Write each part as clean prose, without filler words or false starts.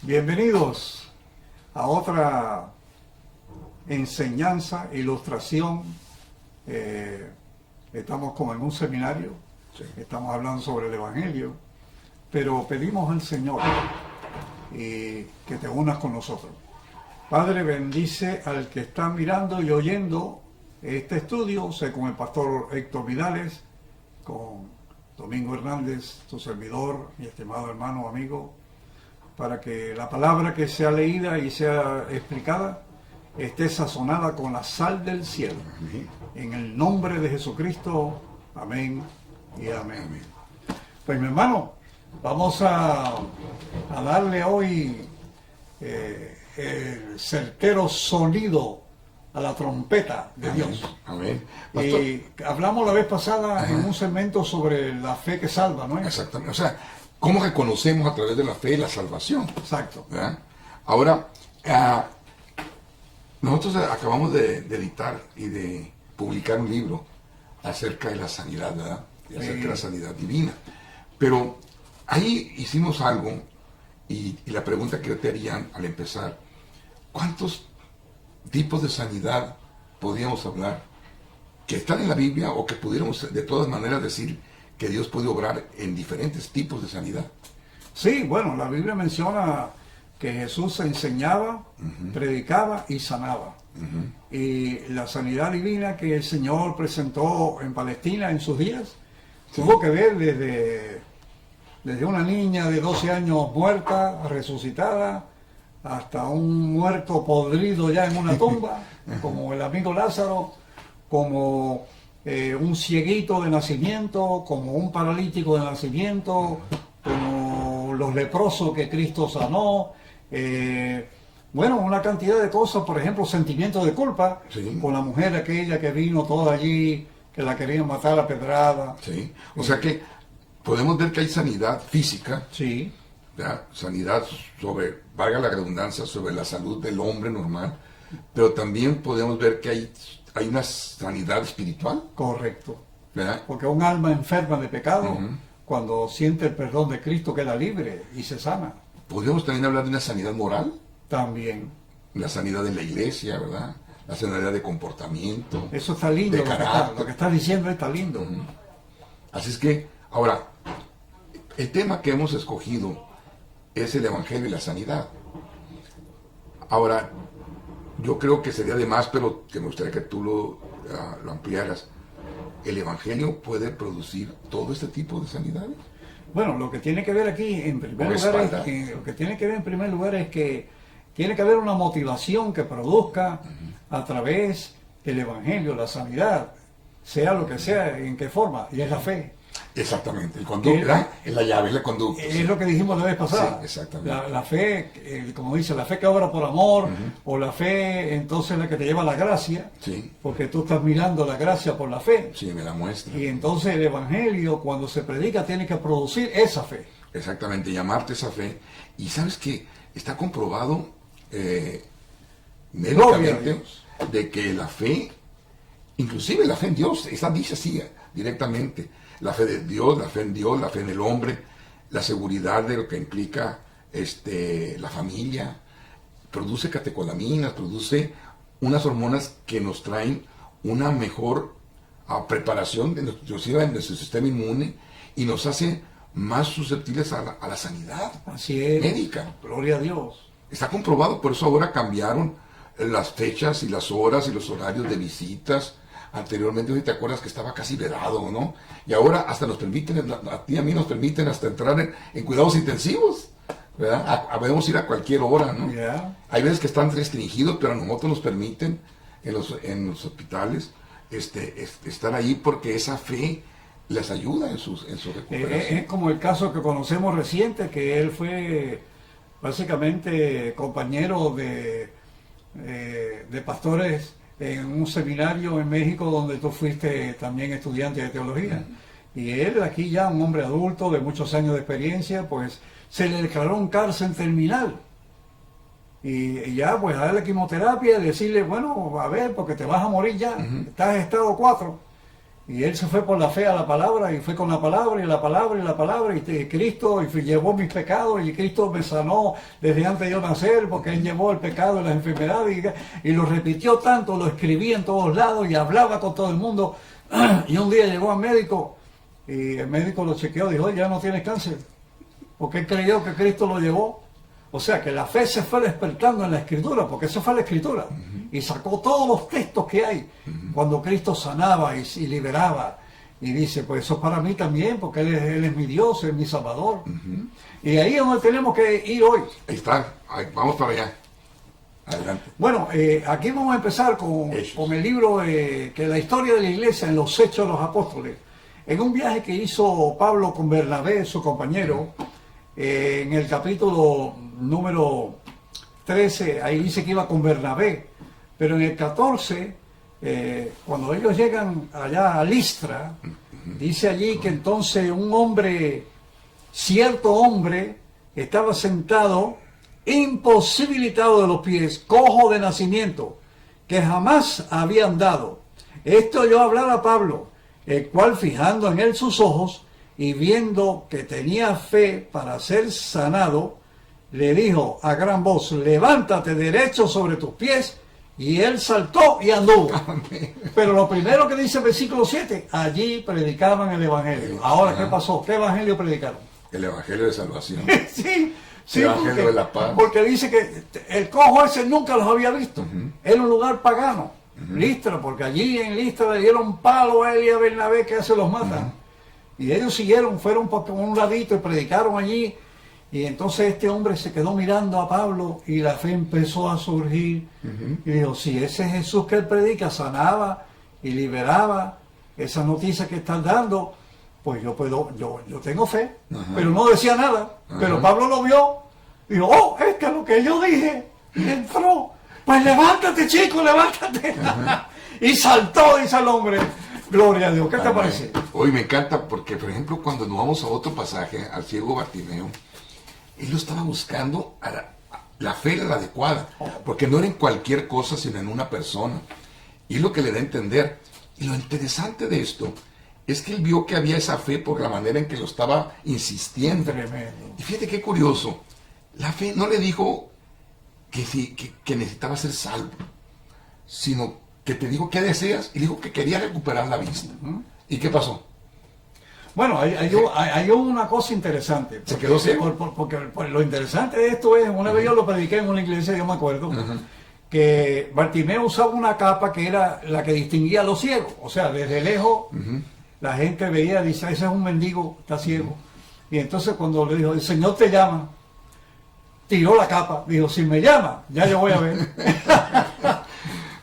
Bienvenidos a otra enseñanza, ilustración. Estamos como en un seminario, Sí. estamos hablando sobre el Evangelio, pero pedimos al Señor que te unas con nosotros. Padre, bendice al que está mirando y oyendo este estudio, sé con el pastor Héctor Vidales, con Domingo Hernández, tu servidor, mi estimado hermano, amigo, para que la palabra que sea leída y sea explicada esté sazonada con la sal del cielo. Amén. En el nombre de Jesucristo, amén y amén. Amén. Pues mi hermano, vamos a darle hoy el certero sonido a la trompeta de Amén. Dios. Amén. Pastor, Y hablamos la vez pasada Ajá. en un segmento sobre la fe que salva, ¿no es? exactamente. O sea, ¿cómo reconocemos a través de la fe la salvación? Exacto. ¿Verdad? Ahora, nosotros acabamos de editar y de publicar un libro acerca de la sanidad, ¿verdad? Y acerca de la sanidad divina. Pero ahí hicimos algo, y la pregunta que yo te haría al empezar, ¿cuántos tipos de sanidad podríamos hablar que están en la Biblia o que pudiéramos de todas maneras decir que Dios puede obrar en diferentes tipos de sanidad? Sí, bueno, la Biblia menciona que Jesús enseñaba, predicaba y sanaba. Y la sanidad divina que el Señor presentó en Palestina en sus días, tuvo que ver desde una niña de 12 años muerta, resucitada, hasta un muerto podrido ya en una tumba, como el amigo Lázaro, como un cieguito de nacimiento, como un paralítico de nacimiento, como los leprosos que Cristo sanó. Bueno, una cantidad de cosas, por ejemplo, sentimientos de culpa, Sí. con la mujer aquella que vino toda allí, que la querían matar a pedrada. ¿Sí? O sea que podemos ver que hay sanidad física, Sí, ¿verdad? Sanidad sobre, valga la redundancia, sobre la salud del hombre normal, pero también podemos ver que hay una sanidad espiritual, correcto. ¿verdad? Porque un alma enferma de pecado, cuando siente el perdón de Cristo, queda libre y se sana. Podríamos también hablar de una sanidad moral, También. la sanidad de la iglesia, ¿verdad? La sanidad de comportamiento. Eso está lindo, De lo que carácter. estás diciendo está lindo. Así es que, ahora, el tema que hemos escogido es el Evangelio y la sanidad. Ahora, yo creo que sería de más, pero que me gustaría que tú lo ampliaras. ¿El Evangelio puede producir todo este tipo de sanidades? Bueno, lo que tiene que ver aquí en primer Con lugar espalda. lo que tiene que ver en primer lugar es que tiene que haber una motivación que produzca a través del Evangelio la sanidad, sea lo que sea, en qué forma, y es la fe. Exactamente, el conducta es la llave, es la conducta. Es lo que dijimos la vez pasada. Sí, exactamente. La fe, como dice, la fe que obra por amor, o la fe entonces la que te lleva a la gracia, Sí, porque tú estás mirando la gracia por la fe. sí, me la muestra. Y entonces el Evangelio, cuando se predica, tiene que producir esa fe. Exactamente, llamarte esa fe. Y sabes que está comprobado Gloria a médicamente Dios. de que la fe, inclusive la fe en Dios, está dice así directamente. La fe de Dios, la fe en Dios, la fe en el hombre, la seguridad de lo que implica la familia, produce catecolaminas, produce unas hormonas que nos traen una mejor preparación de nuestro sistema inmune y nos hace más susceptibles a la sanidad Así es. médica. Gloria a Dios. Está comprobado, por eso ahora cambiaron las fechas y las horas y los horarios de visitas. Anteriormente, si te acuerdas que estaba casi vedado, ¿no? Y ahora hasta nos permiten, a ti y a mí nos permiten hasta entrar en cuidados intensivos, ¿verdad? Podemos ir a cualquier hora, ¿no? Ya. Hay veces que están restringidos, pero a nosotros nos permiten en los hospitales estar ahí porque esa fe les ayuda en su recuperación. Es como el caso que conocemos reciente, que él fue básicamente compañero de pastores en un seminario en México donde tú fuiste también estudiante de teología. Y él, aquí ya un hombre adulto de muchos años de experiencia, pues se le declaró un cáncer terminal. Y ya, pues, a darle quimioterapia y decirle, bueno, a ver, porque te vas a morir ya, estás en estado 4. Y él se fue por la fe a la palabra, y fue con la palabra, y la palabra, y la palabra, y Cristo llevó mis pecados, y Cristo me sanó desde antes de yo nacer, porque él llevó el pecado y las enfermedades, y lo repitió tanto, lo escribía en todos lados, y hablaba con todo el mundo. Y un día llegó al médico, y el médico lo chequeó, dijo, oye, ya no tienes cáncer, porque él creyó que Cristo lo llevó. O sea que la fe se fue despertando en la Escritura, porque eso fue la Escritura, y sacó todos los textos que hay, cuando Cristo sanaba y liberaba, y dice, pues eso es para mí también, porque Él es mi Dios, es mi Salvador. Y ahí es donde tenemos que ir hoy. Ahí está, ahí, vamos para allá. Adelante. Bueno, aquí vamos a empezar con el libro, que es la historia de la iglesia en los Hechos de los Apóstoles. En un viaje que hizo Pablo con Bernabé, su compañero, en el capítulo número 13, ahí dice que iba con Bernabé, pero en el 14, cuando ellos llegan allá a Listra, dice allí que entonces un hombre, cierto hombre, estaba sentado, imposibilitado de los pies, cojo de nacimiento, que jamás había andado. Esto oyó hablar a Pablo, el cual, fijando en él sus ojos y viendo que tenía fe para ser sanado, le dijo a gran voz, levántate derecho sobre tus pies, y él saltó y anduvo. Amén. Pero lo primero que dice el versículo 7, allí predicaban el evangelio. Ahora, ¿qué pasó? ¿Qué evangelio predicaron? El evangelio de salvación. Sí, el evangelio de la paz. Porque dice que el cojo ese nunca los había visto. Era un lugar pagano, Listra, porque allí en Listra le dieron palo a él y a Bernabé, que se los matan. Y ellos siguieron, fueron por un ladito y predicaron allí. Y entonces este hombre se quedó mirando a Pablo y la fe empezó a surgir. Y dijo, si ese Jesús que él predica sanaba y liberaba, esa noticia que están dando, pues yo tengo fe. Pero no decía nada. Pero Pablo lo vio. Dijo, oh, es lo que yo dije. Y entró. Pues levántate, chico, levántate. Y saltó, dice el hombre. Gloria a Dios. ¿Qué te parece? Hoy me encanta porque, por ejemplo, cuando nos vamos a otro pasaje, al ciego Bartimeo, él lo estaba buscando a la fe era la adecuada, porque no era en cualquier cosa, sino en una persona. Y es lo que le da a entender. Y lo interesante de esto es que él vio que había esa fe por la manera en que lo estaba insistiendo. Tremendo. Y fíjate qué curioso. La fe no le dijo que necesitaba ser salvo, sino que te dijo qué deseas, y dijo que quería recuperar la vista. ¿Y qué pasó? Bueno, hay una cosa interesante. Porque, ¿se quedó ciego? Porque lo interesante de esto es, una vez yo lo prediqué en una iglesia, yo me acuerdo, que Bartimeo usaba una capa que era la que distinguía a los ciegos. O sea, desde lejos la gente veía, dice, ese es un mendigo, está ciego. Y entonces cuando le dijo, el Señor te llama, tiró la capa, dijo, si me llama, ya yo voy a ver.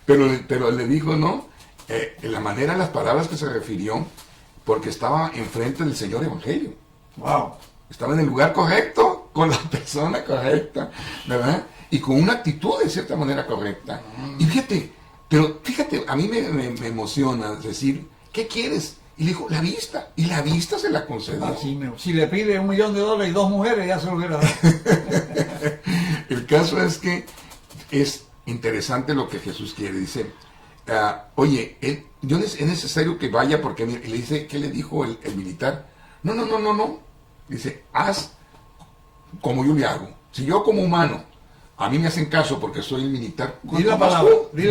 Pero le dijo, no, en la manera, en las palabras que se refirió, porque estaba enfrente del Señor Evangelio. Wow. Estaba en el lugar correcto, con la persona correcta, ¿verdad? Y con una actitud de cierta manera correcta. Y fíjate, a mí me emociona decir, ¿qué quieres? Y le dijo, la vista. Y la vista se la concedió. Si le pide $1 millón y 2 mujeres, ya se lo hubiera dado. El caso es que es interesante lo que Jesús quiere. Dice, oye, es necesario que vaya porque, y le dice, ¿qué le dijo el militar? No. Dice, haz como yo le hago. Si yo como humano, a mí me hacen caso porque soy el militar. Di la palabra. Di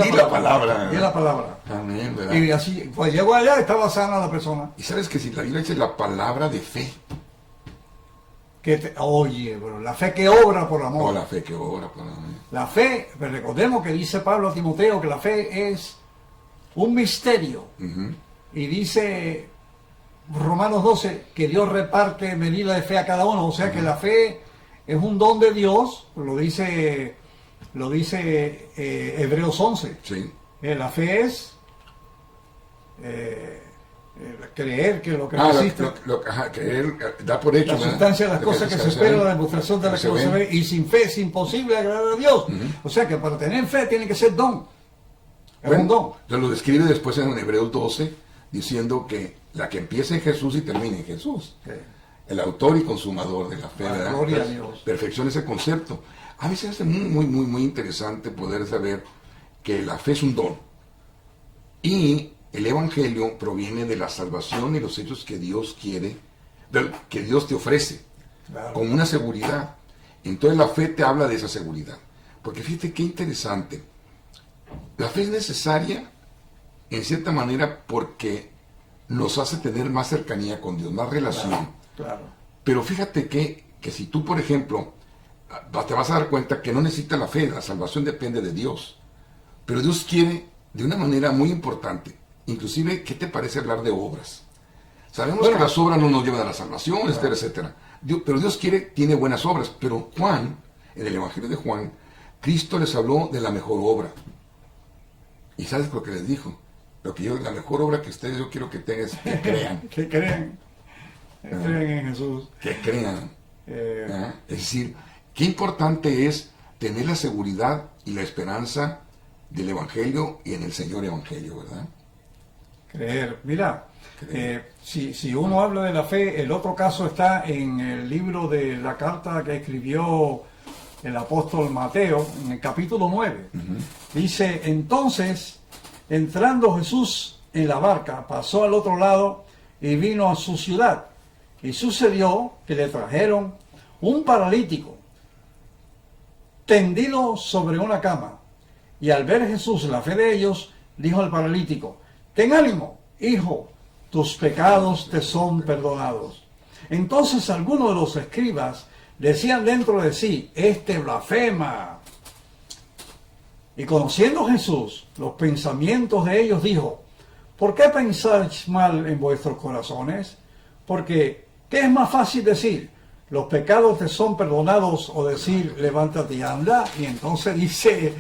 la palabra. Amén, ¿verdad? Y así, pues llegó allá, estaba sana la persona. Y sabes que si la Biblia dice la palabra de fe. Oye, bro, la fe que obra por amor. La fe que obra por amor. La fe, pero recordemos que dice Pablo a Timoteo que la fe es un misterio. Y dice Romanos 12 que Dios reparte medida de fe a cada uno. O sea que la fe es un don de Dios, lo dice Hebreos 11. Sí. La fe es creer que lo que no existe. Creer, da por hecho. La sustancia de las cosas que se esperan, la demostración de las que no se ve. Y sin fe es imposible agradar a Dios. O sea que para tener fe tiene que ser don. Es un don. Se lo describe después en Hebreos 12, diciendo que la que empieza en Jesús y termina en Jesús. Sí. El autor y consumador de la fe. Gloria a Dios. Perfecciona ese concepto. A mí se hace muy interesante poder saber que la fe es un don. Y el Evangelio proviene de la salvación y los hechos que Dios quiere, que Dios te ofrece, Claro. con una seguridad. Entonces la fe te habla de esa seguridad. Porque fíjate qué interesante. La fe es necesaria, en cierta manera, porque nos hace tener más cercanía con Dios, más relación. Claro. Pero fíjate que si tú, por ejemplo, te vas a dar cuenta que no necesitas la fe, la salvación depende de Dios. Pero Dios quiere, de una manera muy importante, inclusive, ¿qué te parece hablar de obras? Sabemos que las obras no nos llevan a la salvación, etcétera, etcétera. Pero Dios tiene buenas obras. Pero Juan, en el Evangelio de Juan, Cristo les habló de la mejor obra. ¿Y sabes lo que les dijo? La mejor obra que ustedes yo quiero que tengan es que crean. Que crean. Que crean en Jesús. Que crean. Es decir, qué importante es tener la seguridad y la esperanza del Evangelio y en el Señor Evangelio, ¿verdad? Creer. Mira, si uno habla de la fe, el otro caso está en el libro de la carta que escribió el apóstol Mateo, en el capítulo 9. Dice, entonces, entrando Jesús en la barca, pasó al otro lado y vino a su ciudad. Y sucedió que le trajeron un paralítico tendido sobre una cama. Y al ver Jesús la fe de ellos, dijo al paralítico, ten ánimo, hijo, tus pecados te son perdonados. Entonces algunos de los escribas decían dentro de sí, este blasfema. Y conociendo Jesús los pensamientos de ellos, dijo, ¿por qué pensáis mal en vuestros corazones? Porque, ¿qué es más fácil decir? Los pecados te son perdonados, o decir, levántate y anda. Y entonces dice,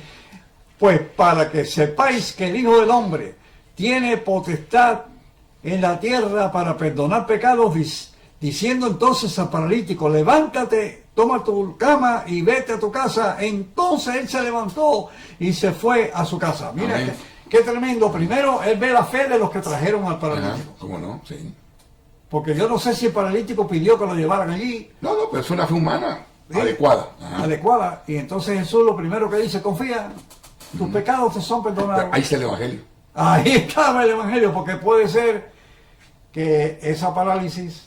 pues para que sepáis que el Hijo del Hombre tiene potestad en la tierra para perdonar pecados, diciendo entonces al paralítico, levántate, toma tu cama y vete a tu casa. Entonces él se levantó y se fue a su casa. Mira, qué tremendo. Primero, él ve la fe de los que trajeron al paralítico. ¿Cómo no? Sí. Porque yo no sé si el paralítico pidió que lo llevaran allí. No, pero es una fe humana, ¿sí? adecuada. Adecuada. Y entonces Jesús lo primero que dice, confía, tus pecados te son perdonados. Ahí está el Evangelio. Ahí estaba el Evangelio, porque puede ser que esa parálisis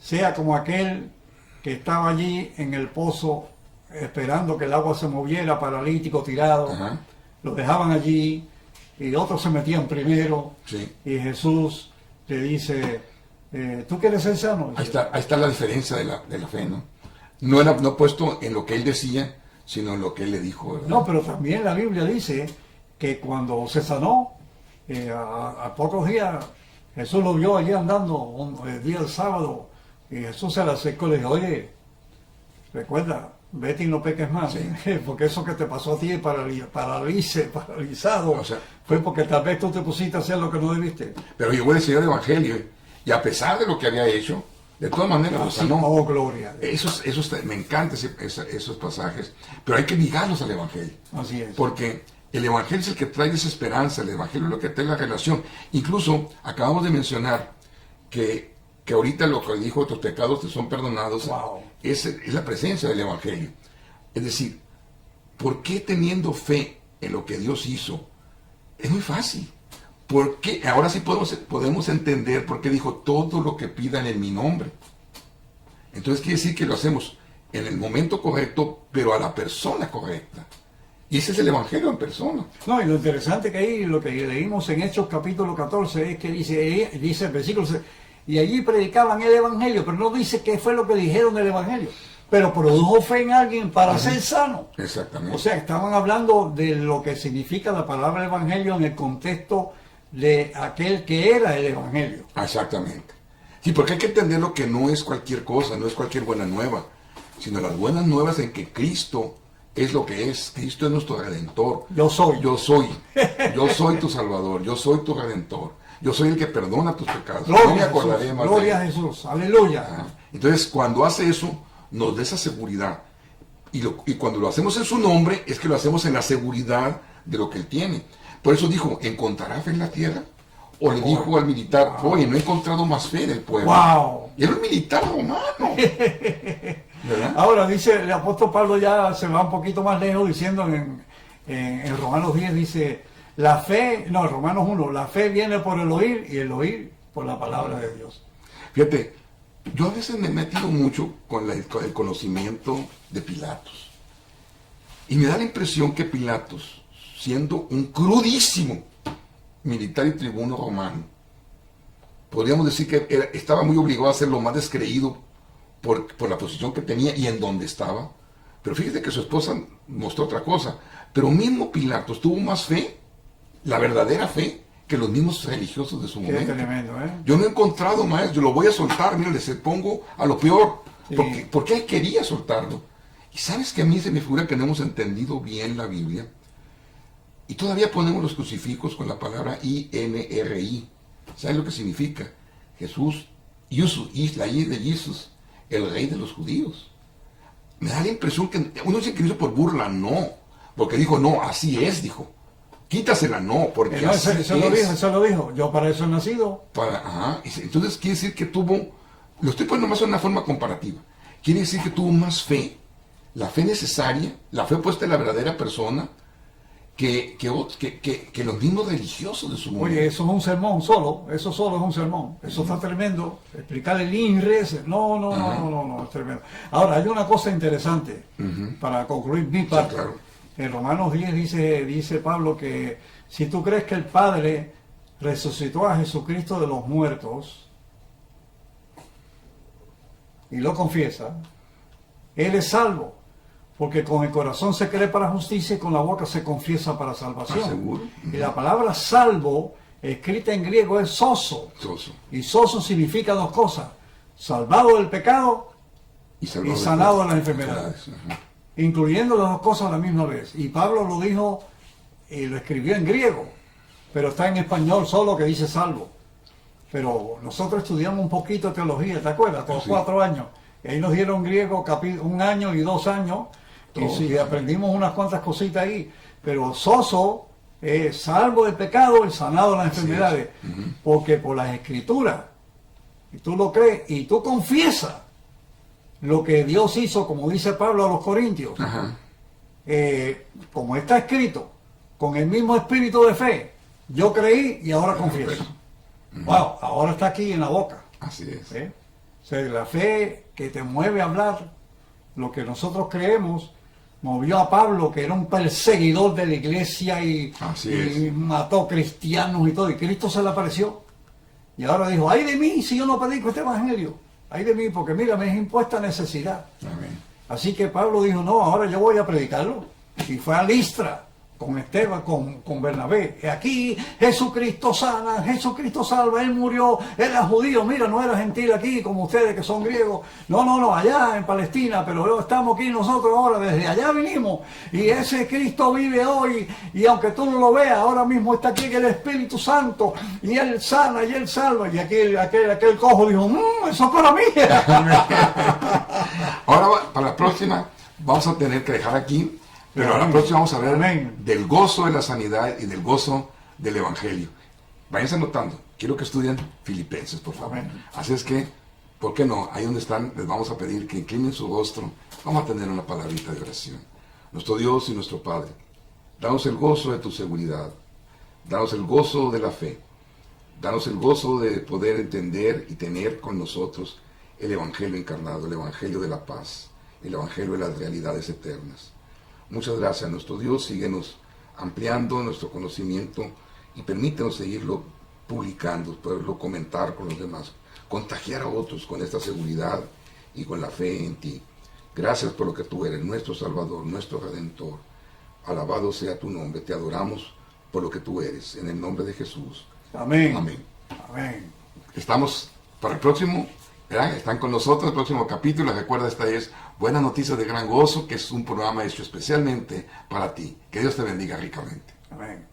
sea como aquel que estaba allí en el pozo esperando que el agua se moviera, paralítico, tirado. Lo dejaban allí y otros se metían primero. Sí. Y Jesús le dice, ¿tú quieres ser sano? Ahí está la diferencia de la fe, ¿no? No puesto en lo que él decía, sino en lo que él le dijo, ¿verdad? No, pero también la Biblia dice que cuando se sanó, a pocos días, Jesús lo vio allí andando el día del sábado, y Jesús se le acercó y le dijo, oye, recuerda, vete y no peques más, sí. Porque eso que te pasó a ti paralizado, O sea, fue porque tal vez tú te pusiste a hacer lo que no debiste. Pero llegó el Señor Evangelio, y a pesar de lo que había hecho, de todas maneras lo sanó. Oh, gloria. Me encantan esos pasajes, pero hay que ligarlos al Evangelio. Así es. Porque el Evangelio es el que trae esa esperanza, el Evangelio es lo que trae la relación. Incluso acabamos de mencionar que ahorita lo que dijo, tus pecados te son perdonados, wow. es la presencia del Evangelio. Es decir, ¿por qué teniendo fe en lo que Dios hizo? Es muy fácil. Porque ahora sí podemos entender por qué dijo todo lo que pidan en mi nombre. Entonces quiere decir que lo hacemos en el momento correcto, pero a la persona correcta. Y ese es el Evangelio en persona. No, y lo interesante que ahí, lo que leímos en Hechos capítulo 14, es que dice el versículo, y allí predicaban el Evangelio, pero no dice qué fue lo que dijeron del Evangelio. Pero produjo fe en alguien para ser sano. Exactamente. O sea, estaban hablando de lo que significa la palabra Evangelio en el contexto de aquel que era el Evangelio. Exactamente. Sí, porque hay que entender lo que no es cualquier cosa, no es cualquier buena nueva, sino las buenas nuevas en que Cristo es lo que es. Cristo es nuestro Redentor. Yo soy tu Salvador, yo soy tu Redentor, yo soy el que perdona tus pecados. Gloria, no me acordaré más gloria de a Jesús, aleluya. Entonces, cuando hace eso, nos da esa seguridad. Y cuando lo hacemos en su nombre, es que lo hacemos en la seguridad de lo que Él tiene. Por eso dijo, ¿encontrará fe en la tierra? O le dijo al militar, oye, no he encontrado más fe en el pueblo. ¡Wow! Y era un militar romano. ¿Verdad? Ahora dice, el apóstol Pablo ya se va un poquito más lejos diciendo en Romanos 10, dice, La fe, no, Romanos 1, la fe viene por el oír y el oír por la palabra de Dios. Fíjate, yo a veces me he metido mucho con el conocimiento de Pilatos. Y me da la impresión que Pilatos, siendo un crudísimo militar y tribuno romano, podríamos decir que estaba muy obligado a ser lo más descreído por la posición que tenía y en donde estaba. Pero fíjate que su esposa mostró otra cosa. Pero mismo Pilatos tuvo más fe, la verdadera fe, que los mismos religiosos de su Qué momento. tremendo, ¿eh? Yo no he encontrado, maestro, yo lo voy a soltar, mira, les pongo a lo peor, Sí. porque él quería soltarlo. Y sabes que a mí se me figura que no hemos entendido bien la Biblia, y todavía ponemos los crucifijos con la palabra INRI. ¿Sabes lo que significa? Jesús, la I de Jesús, el rey de los judíos. Me da la impresión que uno dice que lo hizo por burla, no, porque dijo, no, así es, dijo. Quítasela, no, porque No, así eso lo dijo. Yo para eso he nacido. Entonces quiere decir que lo estoy poniendo más en una forma comparativa, quiere decir que tuvo más fe, la fe necesaria, la fe puesta en la verdadera persona, que los mismos religiosos de su momento. Oye, eso es un sermón solo, eso solo es un sermón. Eso está tremendo. Explicar el INRES, no, es tremendo. Ahora, hay una cosa interesante para concluir mi parte. Sí, claro. En Romanos 10 dice Pablo que si tú crees que el Padre resucitó a Jesucristo de los muertos y lo confiesa, él es salvo, porque con el corazón se cree para justicia y con la boca se confiesa para salvación. ¿Seguro? Y la palabra salvo, escrita en griego, es soso. Y soso significa dos cosas: salvado del pecado y sanado de las enfermedades. Incluyendo las dos cosas a la misma vez. Y Pablo lo dijo y lo escribió en griego, pero está en español solo que dice salvo. Pero nosotros estudiamos un poquito teología, ¿te acuerdas? Por 4 años. Y ahí nos dieron griego 1 año y 2 años. Y sí, aprendimos unas cuantas cositas ahí. Pero soso es salvo del pecado y sanado de las enfermedades. Porque por las escrituras, y tú lo crees y tú confiesas lo que Dios hizo, como dice Pablo a los Corintios, como está escrito, con el mismo espíritu de fe, yo creí y ahora confieso. Wow, ahora está aquí en la boca. Así es. O sea, la fe que te mueve a hablar lo que nosotros creemos, movió a Pablo, que era un perseguidor de la iglesia y mató cristianos y todo, y Cristo se le apareció. Y ahora dijo, ay de mí si yo no predico este evangelio. Ay de mí, porque mira, me es impuesta necesidad. Amén. Así que Pablo dijo, no, ahora yo voy a predicarlo. Y fue a Listra, con Esteban, con Bernabé. Y aquí Jesucristo sana, Jesucristo salva, Él murió, Él era judío, mira, no era gentil aquí como ustedes que son griegos. No, allá en Palestina, pero estamos aquí nosotros ahora, desde allá vinimos. Y ese Cristo vive hoy, y aunque tú no lo veas, ahora mismo está aquí el Espíritu Santo, y Él sana y Él salva. Y aquel cojo dijo, eso es para mí. Ahora, para la próxima, vamos a tener que dejar aquí. Pero a la próxima vamos a ver del gozo de la sanidad y del gozo del Evangelio. Váyanse anotando. Quiero que estudien Filipenses, por favor. Así es que, ¿por qué no? Ahí donde están, les vamos a pedir que inclinen su rostro. Vamos a tener una palabrita de oración. Nuestro Dios y nuestro Padre, danos el gozo de tu seguridad. Danos el gozo de la fe. Danos el gozo de poder entender y tener con nosotros el Evangelio encarnado, el Evangelio de la paz, el Evangelio de las realidades eternas. Muchas gracias, nuestro Dios. Síguenos ampliando nuestro conocimiento y permítenos seguirlo publicando, poderlo comentar con los demás, contagiar a otros con esta seguridad y con la fe en ti. Gracias por lo que tú eres, nuestro Salvador, nuestro Redentor. Alabado sea tu nombre, te adoramos por lo que tú eres, en el nombre de Jesús. Amén. Amén. Amén. Estamos para el próximo. ¿Verdad? Están con nosotros el próximo capítulo. Recuerda, esta es Buenas Noticias de Gran Gozo, que es un programa hecho especialmente para ti. Que Dios te bendiga ricamente. Amén.